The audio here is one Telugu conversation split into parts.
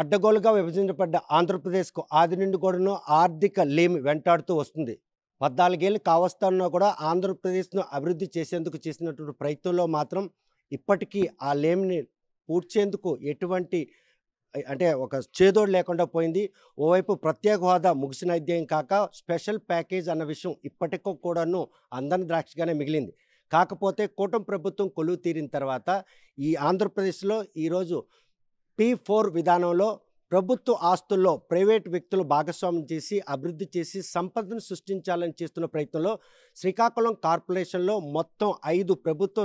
అడ్డగోలుగా విభజించబడ్డ ఆంధ్రప్రదేశ్కు ఆది నుండి కూడాను ఆర్థిక లేమి వెంటాడుతూ వస్తుంది. 14 ఏళ్ళు కావస్తున్నా కూడా ఆంధ్రప్రదేశ్‌ను అభివృద్ధి చేసేందుకు చేసినటువంటి ప్రయత్నంలో మాత్రం ఇప్పటికీ ఆ లేమిని పూడ్చేందుకు ఎటువంటి అంటే ఒక చేదోడు లేకుండా పోయింది. ఓవైపు ప్రత్యేక హోదా ముగిసిన అధ్యాయం కాక స్పెషల్ ప్యాకేజ్ అన్న విషయం ఇప్పటికి కూడాను అందని ద్రాక్షగానే మిగిలింది. కాకపోతే కూటమి ప్రభుత్వం కొలువు తీరిన తర్వాత ఈ ఆంధ్రప్రదేశ్‌లో ఈరోజు P4 విధానంలో ప్రభుత్వ ఆస్తుల్లో ప్రైవేట్ వ్యక్తులు భాగస్వామ్యం చేసి అభివృద్ధి చేసి సంపదను సృష్టించాలని చేస్తున్న ప్రయత్నంలో శ్రీకాకుళం కార్పొరేషన్లో మొత్తం 5 ప్రభుత్వ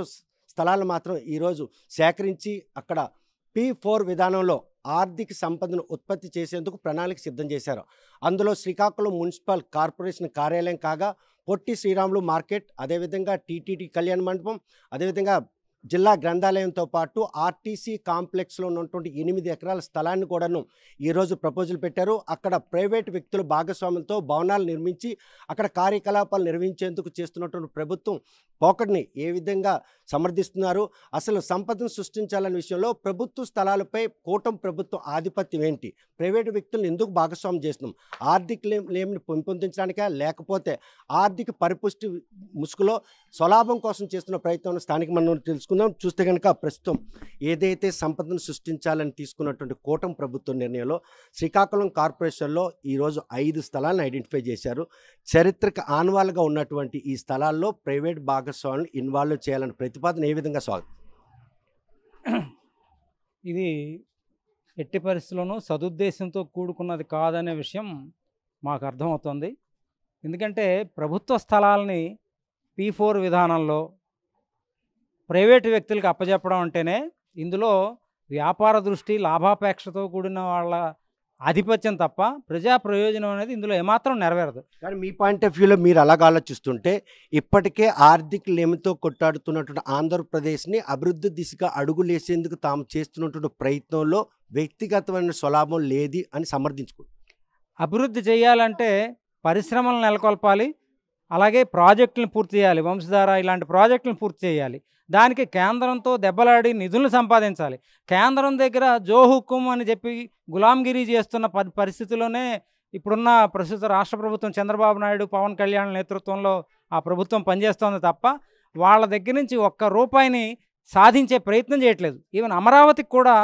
స్థలాలు మాత్రం ఈరోజు సేకరించి అక్కడ P4 విధానంలో ఆర్థిక సంపదను ఉత్పత్తి చేసేందుకు ప్రణాళిక సిద్ధం చేశారు. అందులో శ్రీకాకుళం మున్సిపల్ కార్పొరేషన్ కార్యాలయం కాగా పొట్టి శ్రీరాములు మార్కెట్, అదేవిధంగా టీటీడీ కళ్యాణ మండపం, అదేవిధంగా జిల్లా గ్రంథాలయంతో పాటు ఆర్టీసీ కాంప్లెక్స్లో ఉన్నటువంటి 8 ఎకరాల స్థలాన్ని కూడాను ఈరోజు ప్రపోజల్ పెట్టారు. అక్కడ ప్రైవేట్ వ్యక్తుల భాగస్వామ్యంతో భవనాలు నిర్మించి అక్కడ కార్యకలాపాలు నిర్వహించేందుకు చేస్తున్నటువంటి ప్రభుత్వం పోకడిని ఏ విధంగా సమర్థిస్తున్నారు, అసలు సంపదను సృష్టించాలనే విషయంలో ప్రభుత్వ స్థలాలపై కూటమి ప్రభుత్వం ఆధిపత్యం ఏంటి, ప్రైవేటు వ్యక్తులను ఎందుకు భాగస్వామ్యం చేస్తున్నాం, ఆర్థిక లేమిని పెంపొందించడానికా లేకపోతే ఆర్థిక పరిపుష్టి ముసుగులో స్వలాభం కోసం చేస్తున్న ప్రయత్నం స్థానిక మనం తెలుసుకుందాం. చూస్తే కనుక ప్రస్తుతం ఏదైతే సంపదను సృష్టించాలని తీసుకున్నటువంటి కూటమి ప్రభుత్వ నిర్ణయంలో శ్రీకాకుళం కార్పొరేషన్లో ఈరోజు 5 స్థలాలను ఐడెంటిఫై చేశారు. చరిత్రక ఆనవాలుగా ఉన్నటువంటి ఈ స్థలాల్లో ప్రైవేట్ భాగస్వాములను ఇన్వాల్వ్ చేయాలని ప్రతిపాదన ఏ విధంగా స్వాగతం? ఇది ఎట్టి పరిస్థితుల్లోనూ సదుద్దేశంతో కూడుకున్నది కాదనే విషయం మాకు అర్థమవుతుంది. ఎందుకంటే ప్రభుత్వ స్థలాలని P4 విధానంలో ప్రైవేటు వ్యక్తులకు అప్పజెప్పడం అంటేనే ఇందులో వ్యాపార దృష్టి లాభాపేక్షతో కూడిన వాళ్ళ ఆధిపత్యం తప్ప ప్రజా ప్రయోజనం అనేది ఇందులో ఏమాత్రం నెరవేరదు. కానీ మీ పాయింట్ ఆఫ్ వ్యూలో మీరు అలాగ ఆలోచిస్తుంటే ఇప్పటికే ఆర్థిక లేమితో కొట్టాడుతున్నటువంటి ఆంధ్రప్రదేశ్ని అభివృద్ధి దిశగా అడుగులేసేందుకు తాము చేస్తున్నటువంటి ప్రయత్నంలో వ్యక్తిగతమైన స్వలాభం లేదు అని సమర్థించుకుంది. అభివృద్ధి చేయాలంటే పరిశ్రమలను నెలకొల్పాలి, అలాగే ప్రాజెక్టులను పూర్తి చేయాలి, వంశధార ఇలాంటి ప్రాజెక్టులను పూర్తి చేయాలి. దానికి కేంద్రంతో దెబ్బలాడి నిధులను సంపాదించాలి. కేంద్రం దగ్గర జో హుకుం అని చెప్పి గులాంగిరి చేస్తున్న పరిస్థితుల్లోనే ఇప్పుడున్న ప్రస్తుత రాష్ట్ర ప్రభుత్వం చంద్రబాబు నాయుడు పవన్ కళ్యాణ్ నేతృత్వంలో ఆ ప్రభుత్వం పనిచేస్తోంది తప్ప వాళ్ళ దగ్గర నుంచి ఒక్క రూపాయిని సాధించే ప్రయత్నం చేయట్లేదు. ఈవెన్ అమరావతికి కూడా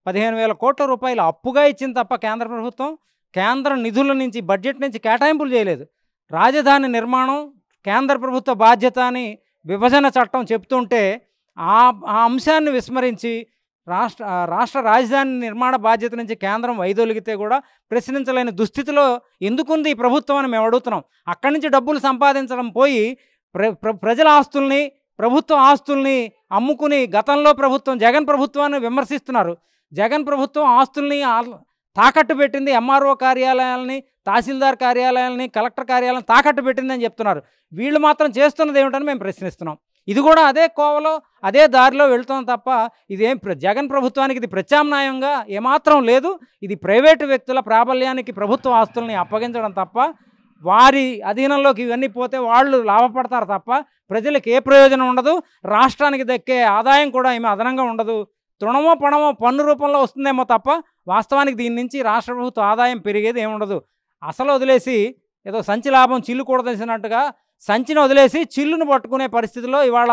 15,000 కోట్ల రూపాయలు అప్పుగా ఇచ్చింది తప్ప కేంద్ర ప్రభుత్వం కేంద్ర నిధుల నుంచి బడ్జెట్ నుంచి కేటాయింపులు చేయలేదు. రాజధాని నిర్మాణం కేంద్ర ప్రభుత్వ బాధ్యత అని విభజన చట్టం చెప్తుంటే ఆ అంశాన్ని విస్మరించి రాష్ట్ర రాజధాని నిర్మాణ బాధ్యత నుంచి కేంద్రం వైదొలిగితే కూడా ప్రశ్నించలేని దుస్థితిలో ఎందుకుంది ఈ ప్రభుత్వం అని మేము అడుగుతున్నాం. అక్కడి నుంచి డబ్బులు సంపాదించడం పోయి ప్రజల ఆస్తుల్ని ప్రభుత్వ ఆస్తుల్ని అమ్ముకుని గతంలో ప్రభుత్వం జగన్ ప్రభుత్వాన్ని విమర్శిస్తున్నారు. జగన్ ప్రభుత్వం ఆస్తుల్ని తాకట్టు పెట్టింది, ఎంఆర్ఓ కార్యాలయాలని, తహసీల్దార్ కార్యాలయాలని, కలెక్టర్ కార్యాలయాలను తాకట్టు పెట్టిందని చెప్తున్నారు. వీళ్ళు మాత్రం చేస్తున్నది ఏమిటని మేము ప్రశ్నిస్తున్నాం. ఇది కూడా అదే కోవలో అదే దారిలో వెళుతాం తప్ప ఇదేం జగన్ ప్రభుత్వానికి ఇది ప్రత్యామ్నాయంగా ఏమాత్రం లేదు. ఇది ప్రైవేటు వ్యక్తుల ప్రాబల్యానికి ప్రభుత్వ ఆస్తుల్ని అప్పగించడం తప్ప వారి అధీనంలోకి ఇవన్నీ పోతే వాళ్ళు లాభపడతారు తప్ప ప్రజలకు ఏ ప్రయోజనం ఉండదు. రాష్ట్రానికి దక్కే ఆదాయం కూడా ఏమీ అదనంగా ఉండదు. తృణమో పణమో పన్ను రూపంలో వస్తుందేమో తప్ప వాస్తవానికి దీని నుంచి రాష్ట్ర ప్రభుత్వ ఆదాయం పెరిగేది ఏముండదు. అసలు వదిలేసి ఏదో సంచి లాభం చిల్లు కూడదలిసినట్టుగా సంచిని వదిలేసి చిల్లును పట్టుకునే పరిస్థితిలో ఇవాళ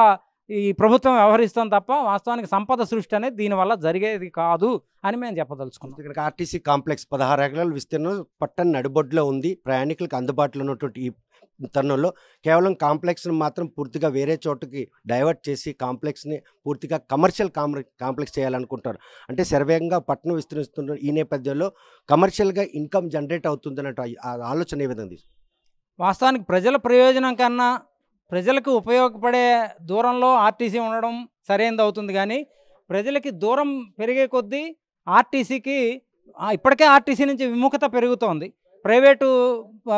ఈ ప్రభుత్వం వ్యవహరిస్తుంది తప్ప వాస్తవానికి సంపద సృష్టి అనేది దీనివల్ల జరిగేది కాదు అని మేము చెప్పదలుచుకున్నాం. ఇక్కడ ఆర్టీసీ కాంప్లెక్స్ 16 ఎకరాల విస్తీర్ణం పట్టణ నడిబొడ్డులో ఉంది. ప్రయాణికులకు అందుబాటులో ఉన్నటువంటి ఈ తరుణంలో కేవలం కాంప్లెక్స్ని మాత్రం పూర్తిగా వేరే చోటుకి డైవర్ట్ చేసి కాంప్లెక్స్ని పూర్తిగా కమర్షియల్ కాంప్లెక్స్ చేయాలనుకుంటారు. అంటే శరవేగంగా పట్టణం విస్తరిస్తున్న ఈ నేపథ్యంలో కమర్షియల్గా ఇన్కమ్ జనరేట్ అవుతుంది అన్నట్టు ఆలోచన ఏ విధంగా? వాస్తవానికి ప్రజల ప్రయోజనం కన్నా ప్రజలకు ఉపయోగపడే దూరంలో ఆర్టీసీ ఉండడం సరైనది అవుతుంది. కానీ ప్రజలకి దూరం పెరిగే కొద్దీ ఆర్టీసీకి ఇప్పటికే ఆర్టీసీ నుంచి విముఖత పెరుగుతోంది. ప్రైవేటు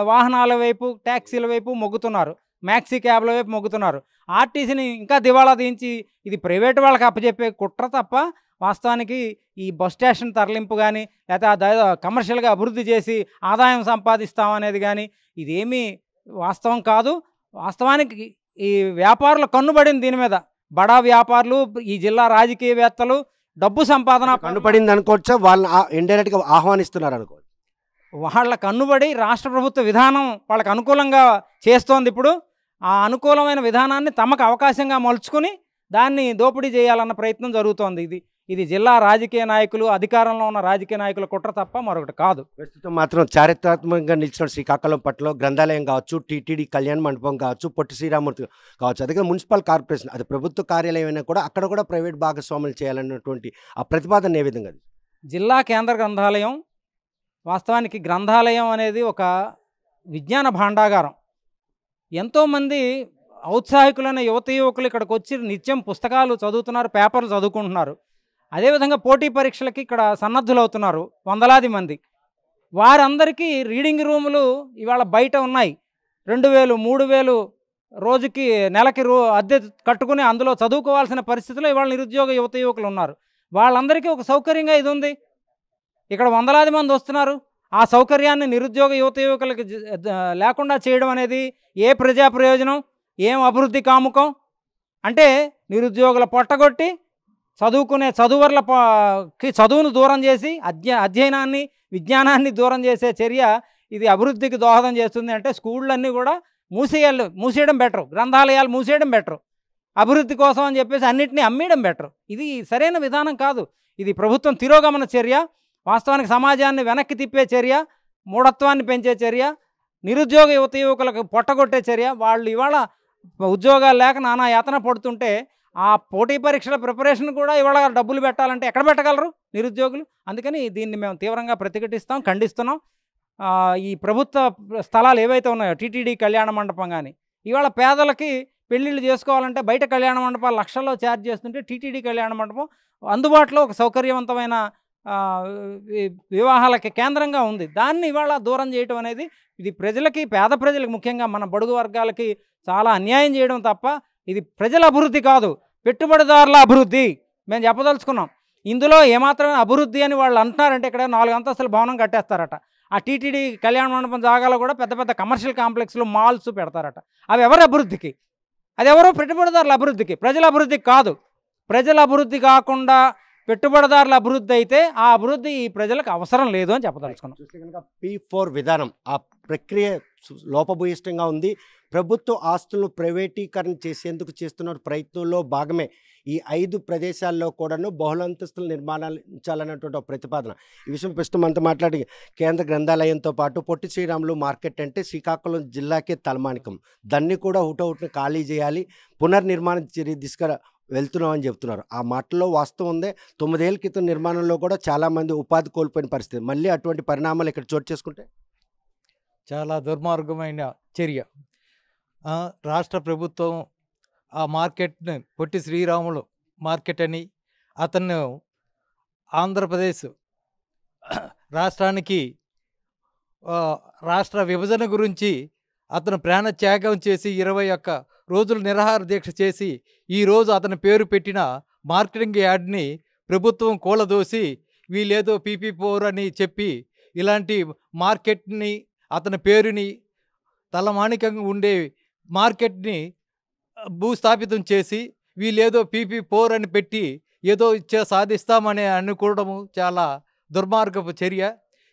వాహనాల వైపు ట్యాక్సీల వైపు మొగ్గుతున్నారు, మ్యాక్సీ క్యాబ్ల వైపు మొగ్గుతున్నారు. ఆర్టీసీని ఇంకా దివాళా తీయించి ఇది ప్రైవేటు వాళ్ళకి అప్పచెప్పే కుట్ర తప్ప వాస్తవానికి ఈ బస్ స్టేషన్ తరలింపు కానీ లేకపోతే కమర్షియల్గా అభివృద్ధి చేసి ఆదాయం సంపాదిస్తామనేది కానీ ఇదేమీ వాస్తవం కాదు. వాస్తవానికి ఈ వ్యాపారుల కన్నుబడింది దీని మీద. బడా వ్యాపారులు, ఈ జిల్లా రాజకీయవేత్తలు డబ్బు సంపాదన కన్నుపడింది అనుకోవచ్చా, వాళ్ళని ఇండైరెక్ట్గా ఆహ్వానిస్తున్నారు అనుకోవచ్చు. వాళ్ళ కన్నుబడి రాష్ట్ర ప్రభుత్వ విధానం వాళ్ళకి అనుకూలంగా చేస్తోంది. ఇప్పుడు ఆ అనుకూలమైన విధానాన్ని తమకు అవకాశంగా మలుచుకుని దాన్ని దోపిడీ చేయాలన్న ప్రయత్నం జరుగుతోంది. ఇది జిల్లా రాజకీయ నాయకులు, అధికారంలో ఉన్న రాజకీయ నాయకుల కుట్ర తప్ప మరొకటి కాదు. ప్రస్తుతం మాత్రం చారిత్రాత్మకంగా నిలిచిన శ్రీకాకుళం పట్ల గ్రంథాలయం కావచ్చు, టీటీడీ కళ్యాణ మండపం కావచ్చు, పొట్టి శ్రీరామూర్తి కావచ్చు, అదే మున్సిపల్ కార్పొరేషన్, అది ప్రభుత్వ కార్యాలయం అయినా కూడా అక్కడ కూడా ప్రైవేట్ భాగస్వాములు చేయాలన్నటువంటి ఆ ప్రతిపాదన ఏ విధంగా? జిల్లా కేంద్ర గ్రంథాలయం వాస్తవానికి గ్రంథాలయం అనేది ఒక విజ్ఞాన భాండాగారం. ఎంతోమంది ఔత్సాహికులైన యువకులు ఇక్కడికి వచ్చి నిత్యం పుస్తకాలు చదువుతున్నారు, పేపర్లు చదువుకుంటున్నారు. అదేవిధంగా పోటీ పరీక్షలకి ఇక్కడ సన్నద్ధులవుతున్నారు వందలాది మంది. వారందరికీ రీడింగ్ రూములు ఇవాళ బయట ఉన్నాయి. 2000, 3000 రోజుకి నెలకి అద్దె కట్టుకుని అందులో చదువుకోవాల్సిన పరిస్థితిలో ఇవాళ నిరుద్యోగ యువకులు ఉన్నారు. వాళ్ళందరికీ ఒక సౌకర్యంగా ఇది ఉంది. ఇక్కడ వందలాది మంది వస్తున్నారు. ఆ సౌకర్యాన్ని నిరుద్యోగ యువకులకి లేకుండా చేయడం అనేది ఏ ప్రజా ప్రయోజనం, ఏం అభివృద్ధి కాముకం? అంటే నిరుద్యోగుల పొట్టగొట్టి చదువుకునే చదువర్లకి చదువును దూరం చేసి అధ్యయనాన్ని, విజ్ఞానాన్ని దూరం చేసే చర్య ఇది అభివృద్ధికి దోహదం చేస్తుంది. అంటే స్కూళ్ళన్నీ కూడా మూసేయడం బెటరు, గ్రంథాలయాలు మూసేయడం బెటరు, అభివృద్ధి కోసం అని చెప్పేసి అన్నింటినీ అమ్మేయడం బెటరు. ఇది సరైన విధానం కాదు. ఇది ప్రభుత్వం తిరోగమన చర్య, వాస్తవానికి సమాజాన్ని వెనక్కి తిప్పే చర్య, మూఢత్వాన్ని పెంచే చర్య, నిరుద్యోగ యువకులకు పొట్టగొట్టే చర్య. వాళ్ళు ఇవాళ ఉద్యోగాలు లేక నానా యాతన పడుతుంటే ఆ పోటీ పరీక్షల ప్రిపరేషన్ కూడా ఇవాళ డబ్బులు పెట్టాలంటే ఎక్కడ పెట్టగలరు నిరుద్యోగులు? అందుకని దీన్ని మేము తీవ్రంగా ప్రతిఘటిస్తాం, ఖండిస్తున్నాం. ఈ ప్రభుత్వ స్థలాలు ఏవైతే ఉన్నాయో, టీటీడీ కళ్యాణ మండపం కానీ, ఇవాళ పేదలకి పెళ్ళిళ్ళు చేసుకోవాలంటే బయట కళ్యాణ మండపాలు లక్షల్లో ఛార్జ్ చేస్తుంటే టీటీడీ కళ్యాణ మండపం అందుబాటులో ఒక సౌకర్యవంతమైన వివాహాలకి కేంద్రంగా ఉంది. దాన్ని ఇవాళ దూరం చేయడం అనేది ఇది ప్రజలకి, పేద ప్రజలకు, ముఖ్యంగా మన బడుగు వర్గాలకి చాలా అన్యాయం చేయడం తప్ప ఇది ప్రజల అభివృద్ధి కాదు, పెట్టుబడిదారుల అభివృద్ధి మేము చెప్పదలుచుకున్నాం. ఇందులో ఏమాత్రమే అభివృద్ధి అని వాళ్ళు అంటున్నారంటే ఇక్కడ 4 అంతస్తుల భవనం కట్టేస్తారట. ఆ టీటీడీ కళ్యాణ మండపం జాగాలో కూడా పెద్ద పెద్ద కమర్షియల్ కాంప్లెక్స్లు, మాల్స్ పెడతారట. అవి ఎవరి అభివృద్ధికి? అది ఎవరో పెట్టుబడిదారుల అభివృద్ధికి, ప్రజల అభివృద్ధికి కాదు. ప్రజల అభివృద్ధి కాకుండా పెట్టుబడిదారుల అభివృద్ధి అయితే ఆ అభివృద్ధి ఈ ప్రజలకు అవసరం లేదు అని చెప్పదలుచుకున్నాం. చూస్తే కనుక P4 విధానం ఆ ప్రక్రియ లోపభూయిష్టంగా ఉంది. ప్రభుత్వ ఆస్తులను ప్రైవేటీకరణ చేసేందుకు చేస్తున్న ప్రయత్నంలో భాగమే ఈ 5 ప్రదేశాల్లో కూడాను బహుళంతస్తుల నిర్మాణించాలన్నటువంటి ఒక ప్రతిపాదన. ఈ విషయం ప్రస్తుతం అంతా మాట్లాడి కేంద్ర గ్రంథాలయంతో పాటు పొట్టి శ్రీరాములు మార్కెట్ అంటే శ్రీకాకుళం జిల్లాకే తలమానికం, దాన్ని కూడా హుటహుటిన ఖాళీ చేయాలి, పునర్నిర్మాణ చర్య దిశగా వెళ్తున్నామని చెప్తున్నారు. ఆ మాటల్లో వాస్తవం ఉందే. 9 ఏళ్ల క్రితం నిర్మాణంలో కూడా చాలామంది ఉపాధి కోల్పోయిన పరిస్థితి. మళ్ళీ అటువంటి పరిణామాలు ఇక్కడ చోటు చేసుకుంటే చాలా దుర్మార్గమైన చర్య. రాష్ట్ర ప్రభుత్వం ఆ మార్కెట్ని పొట్టి శ్రీరాములు మార్కెట్ అని అతను ఆంధ్రప్రదేశ్ రాష్ట్రానికి రాష్ట్ర విభజన గురించి అతను ప్రాణత్యాగం చేసి 21 రోజులు నిరాహార దీక్ష చేసి ఈరోజు అతని పేరు పెట్టిన మార్కెటింగ్ యార్డ్ని ప్రభుత్వం కూలదోసి వీళ్ళేదో PP4 అని చెప్పి ఇలాంటి మార్కెట్ని, అతని పేరుని, తలమానికంగా ఉండే మార్కెట్ని భూస్థాపితం చేసి వీళ్ళేదో PP4 అని పెట్టి ఏదో సాధిస్తామని అనుకోవడము చాలా దుర్మార్గపు చర్య.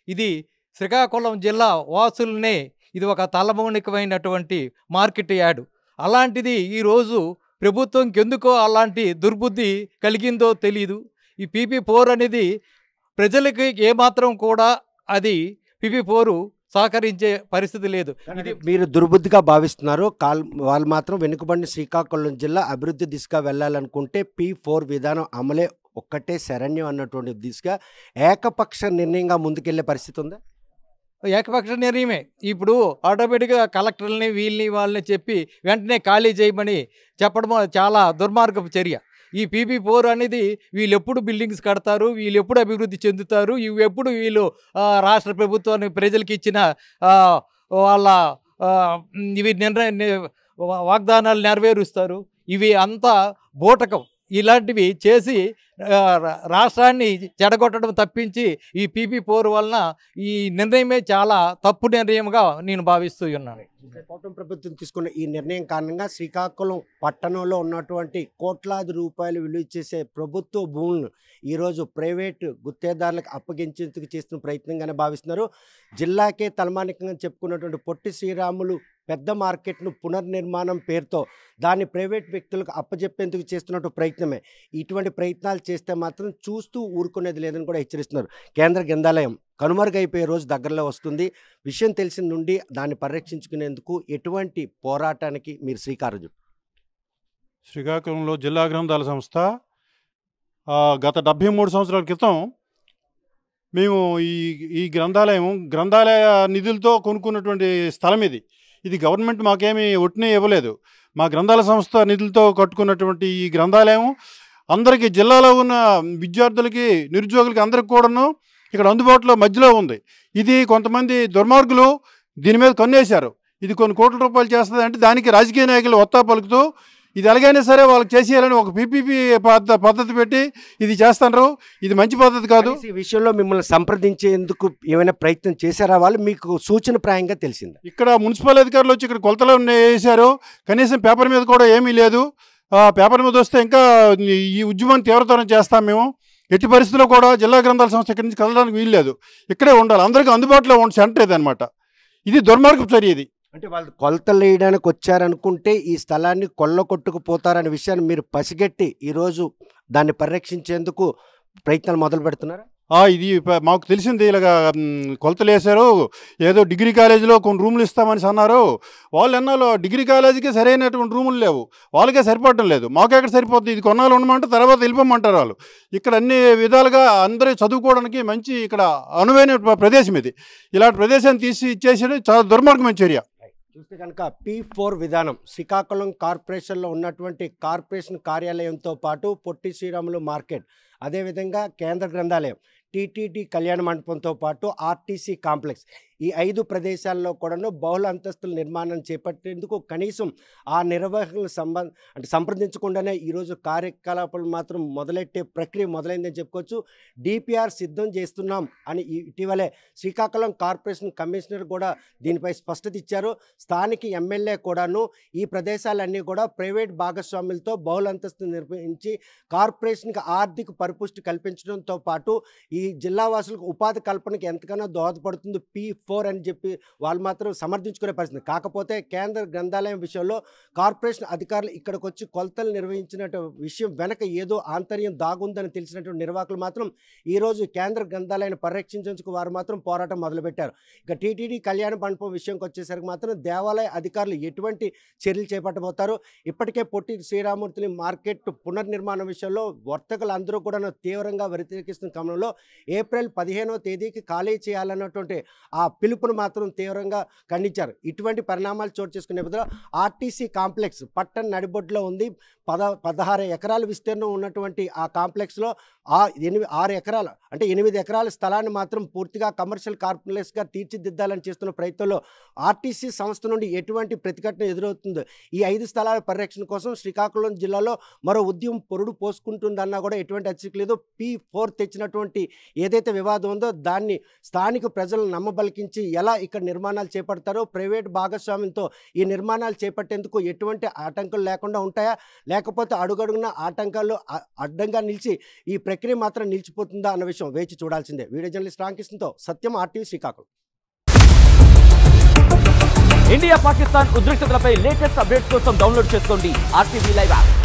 ఇది శ్రీకాకుళం జిల్లా వాసులనే ఇది ఒక తలమౌనికమైనటువంటి మార్కెట్ యార్డు. అలాంటిది ఈరోజు ప్రభుత్వంకి ఎందుకో అలాంటి దుర్బుద్ధి కలిగిందో తెలీదు. ఈ PP4 అనేది ప్రజలకి ఏమాత్రం కూడా అది PP4 సహకరించే పరిస్థితి లేదు. ఇది మీరు దుర్బుద్ధిగా భావిస్తున్నారు. వాళ్ళు మాత్రం వెనుకబడిన శ్రీకాకుళం జిల్లా అభివృద్ధి దిశగా వెళ్ళాలనుకుంటే P4 విధానం అమలే ఒక్కటే శరణ్యం అన్నటువంటి దిశగా ఏకపక్ష నిర్ణయంగా ముందుకెళ్లే పరిస్థితి ఉందా? ఏకపక్ష నిర్ణయమే. ఇప్పుడు ఆటోమేటిక్గా కలెక్టర్లని వాళ్ళని చెప్పి వెంటనే ఖాళీ చేయమని చెప్పడం చాలా దుర్మార్గపు చర్య. ఈ PP4 అనేది వీళ్ళు ఎప్పుడు బిల్డింగ్స్ కడతారు, వీళ్ళు ఎప్పుడు అభివృద్ధి చెందుతారు, ఇవి ఎప్పుడు వీళ్ళు రాష్ట్ర ప్రభుత్వానికి ప్రజలకు ఇచ్చిన వాళ్ళ ఇవి వాగ్దానాలు నెరవేరుస్తారు. ఇవి అంతా బూటకం. ఇలాంటివి చేసి రాష్ట్రాన్ని చెడగొట్టడం తప్పించి ఈ PP4 వలన ఈ నిర్ణయమే చాలా తప్పు నిర్ణయంగా నేను భావిస్తూ ఉన్నాను. కూటమి ప్రభుత్వం తీసుకున్న ఈ నిర్ణయం కారణంగా శ్రీకాకుళం పట్టణంలో ఉన్నటువంటి కోట్లాది రూపాయలు విలువ చేసే ప్రభుత్వ భూములను ఈరోజు ప్రైవేటు గుత్తేదారులకు అప్పగించేందుకు చేస్తున్న ప్రయత్నంగానే భావిస్తున్నారు. జిల్లాకే తలమానికంగా చెప్పుకున్నటువంటి పొట్టి శ్రీరాములు పెద్ద మార్కెట్ను పునర్నిర్మాణం పేరుతో దాన్ని ప్రైవేట్ వ్యక్తులకు అప్పజెప్పేందుకు చేస్తున్నట్టు ప్రయత్నమే. ఇటువంటి ప్రయత్నాలు చేస్తే మాత్రం చూస్తూ ఊరుకునేది లేదని కూడా హెచ్చరిస్తున్నారు. కేంద్ర గ్రంథాలయం కనుమరుగైపోయే రోజు దగ్గరలో వస్తుంది. విషయం తెలిసిన నుండి దాన్ని పరిరక్షించుకునేందుకు ఎటువంటి పోరాటానికి మీరు శ్రీకారం చుట్టారు? శ్రీకాకుళంలో జిల్లా గ్రంథాల సంస్థ గత 73 సంవత్సరాల క్రితం మేము ఈ గ్రంథాలయ నిధులతో కొనుక్కున్నటువంటి స్థలం ఇది గవర్నమెంట్ మాకేమీ ఒట్టినే ఇవ్వలేదు. మా గ్రంథాలయ సంస్థ నిధులతో కట్టుకున్నటువంటి ఈ గ్రంథాలయం అందరికీ జిల్లాలో ఉన్న విద్యార్థులకి నిరుద్యోగులకి అందరికి కూడాను ఇక్కడ అందుబాటులో మధ్యలో ఉంది. ఇది కొంతమంది దుర్మార్గులు దీని మీద కన్నేశారు. ఇది కొన్ని కోట్ల రూపాయలు చేస్తుంది అంటే దానికి రాజకీయ నాయకులు ఒత్తా పలుకుతూ ఇది ఎలాగైనా సరే వాళ్ళకి చేసేయాలని ఒక PPP పద్ధతి పెట్టి ఇది చేస్తున్నారు. ఇది మంచి పద్ధతి కాదు. ఈ విషయంలో మిమ్మల్ని సంప్రదించేందుకు ఏమైనా ప్రయత్నం చేశారా? వాళ్ళు మీకు సూచన ప్రాయంగా తెలిసింది. ఇక్కడ మున్సిపల్ అధికారులు వచ్చి ఇక్కడ కొలతలు వేశారు. కనీసం పేపర్ మీద కూడా ఏమీ లేదు. పేపర్ మీద వస్తే ఇంకా ఈ ఉద్యమాన్ని తీవ్రతరం చేస్తాం మేము. ఎట్టి పరిస్థితుల్లో కూడా జిల్లా గ్రంథాల సంస్థ ఇక్కడి నుంచి కదలడానికి వీల్లేదు. ఇక్కడే ఉండాలి. అందరికీ అందుబాటులో ఉండే సెంటర్ ఇదనమాట. ఇది దుర్మార్గపు చర్య. ఇది అంటే వాళ్ళు కొలతలు వేయడానికి వచ్చారనుకుంటే ఈ స్థలాన్ని కొట్టుకుపోతారనే విషయాన్ని మీరు పసిగట్టి ఈరోజు దాన్ని పరిరక్షించేందుకు ప్రయత్నాలు మొదలు పెడుతున్నారు. ఇది మాకు తెలిసింది. ఇలాగా కొలతలు వేశారు. ఏదో డిగ్రీ కాలేజీలో కొన్ని రూములు ఇస్తామని అన్నారు. వాళ్ళు ఎన్నాలో డిగ్రీ కాలేజీకి సరైనటువంటి రూములు లేవు. వాళ్ళకే సరిపడటం లేదు. మాకు ఎక్కడ సరిపోతుంది? ఇది కొన్నాళ్ళు ఉండమంటే తర్వాత వెళ్ళిపోమంటారు వాళ్ళు. ఇక్కడ అన్ని విధాలుగా అందరూ చదువుకోవడానికి మంచి ఇక్కడ అనువైన ప్రదేశం ఇది. ఇలాంటి ప్రదేశాన్ని తీసి ఇచ్చేసి చాలా దుర్మార్గమైన చర్య. చూస్తే కనుక P4 విధానం శ్రీకాకుళం కార్పొరేషన్లో ఉన్నటువంటి కార్పొరేషన్ కార్యాలయంతో పాటు పొట్టి శ్రీరాములు మార్కెట్, అదేవిధంగా కేంద్ర గ్రంథాలయం, TTD కళ్యాణ మండపంతో పాటు RTC కాంప్లెక్స్, ఈ 5 ప్రదేశాల్లో కూడాను బహుళ అంతస్తుల నిర్మాణం చేపట్టేందుకు కనీసం ఆ నిర్వాహకులు సంప్రదించకుండానే ఈరోజు కార్యకలాపాలు మాత్రం మొదలెట్టే ప్రక్రియ మొదలైందని చెప్పుకోవచ్చు. DPR సిద్ధం చేస్తున్నాం అని ఇటీవలే శ్రీకాకుళం కార్పొరేషన్ కమిషనర్ కూడా దీనిపై స్పష్టత ఇచ్చారు. స్థానిక ఎమ్మెల్యే కూడాను ఈ ప్రదేశాలన్నీ కూడా ప్రైవేట్ భాగస్వాములతో బహుళ అంతస్తులు నిర్మించి కార్పొరేషన్కి ఆర్థిక పరిపుష్టి కల్పించడంతో పాటు ఈ జిల్లా వాసులకు ఉపాధి కల్పనకి ఎంతగానో దోహదపడుతుంది P4 అని చెప్పి వాళ్ళు మాత్రం సమర్థించుకునే పరిస్థితి. కాకపోతే కేంద్ర గ్రంథాలయం విషయంలో కార్పొరేషన్ అధికారులు ఇక్కడికి వచ్చి కొలతలు నిర్వహించిన విషయం వెనక ఏదో ఆంతర్యం దాగుందని తెలిసినటువంటి నిర్వాహకులు మాత్రం ఈరోజు కేంద్ర గ్రంథాలయాన్ని పరిరక్షించేందుకు వారు మాత్రం పోరాటం మొదలుపెట్టారు. ఇక TTD కళ్యాణ మండపం విషయంకి వచ్చేసరికి మాత్రం దేవాలయ అధికారులు ఎటువంటి చర్యలు చేపట్టబోతారు? ఇప్పటికే పొట్టి శ్రీరామూర్తిని మార్కెట్ పునర్నిర్మాణం విషయంలో వర్తకులు అందరూ కూడా తీవ్రంగా వ్యతిరేకిస్తున్న క్రమంలో ఏప్రిల్ 15వ తేదీకి ఖాళీ చేయాలన్నటువంటి ఆ పిలుపును మాత్రం తీవ్రంగా ఖండించారు. ఇటువంటి పరిణామాలు చోటు చేసుకునే నేపథ్యంలో RTC కాంప్లెక్స్ పట్టణ నడిబొడ్డులో ఉంది. 16 ఎకరాల విస్తీర్ణం ఉన్నటువంటి ఆ కాంప్లెక్స్లో 6 ఎకరాలు అంటే 8 ఎకరాల స్థలాన్ని మాత్రం పూర్తిగా కమర్షియల్ కాంప్లెక్స్గా తీర్చిదిద్దాలని చేస్తున్న ప్రయత్నంలో RTC సంస్థ నుండి ఎటువంటి ప్రతిఘటన ఎదురవుతుందో ఈ 5 స్థలాల పరిరక్షణ కోసం శ్రీకాకుళం జిల్లాలో మరో ఉద్యమం పొరుడు పోసుకుంటుందన్నా కూడా ఎటువంటి అచ్చకి లేదు. P4 తెచ్చినటువంటి ఏదైతే వివాదం ఉందో దాన్ని స్థానిక ప్రజలు నమ్మబలికించి ఎలా ఇక్కడ నిర్మాణాలు చేపడతారో, ప్రైవేట్ భాగస్వామ్యంతో ఈ నిర్మాణాలు చేపట్టేందుకు ఎటువంటి ఆటంకాలు లేకుండా ఉంటాయా, లేకపోతే అడుగడుగున ఆటంకాలు అడ్డంగా నిలిచి ఈ ప్రక్రియ మాత్రం నిలిచిపోతుందా అన్న విషయం వేచి చూడాల్సిందే. వీడియో జర్నలిస్ట్ రామకృష్ణతో సత్యం, RTV శ్రీకాకుళం. ఇండియా పాకిస్తాన్ ఉద్రిక్తతలపై లేటెస్ట్ అప్డేట్స్ కోసం డౌన్లోడ్ చేసుకోండి RTV లైవ్ యాప్.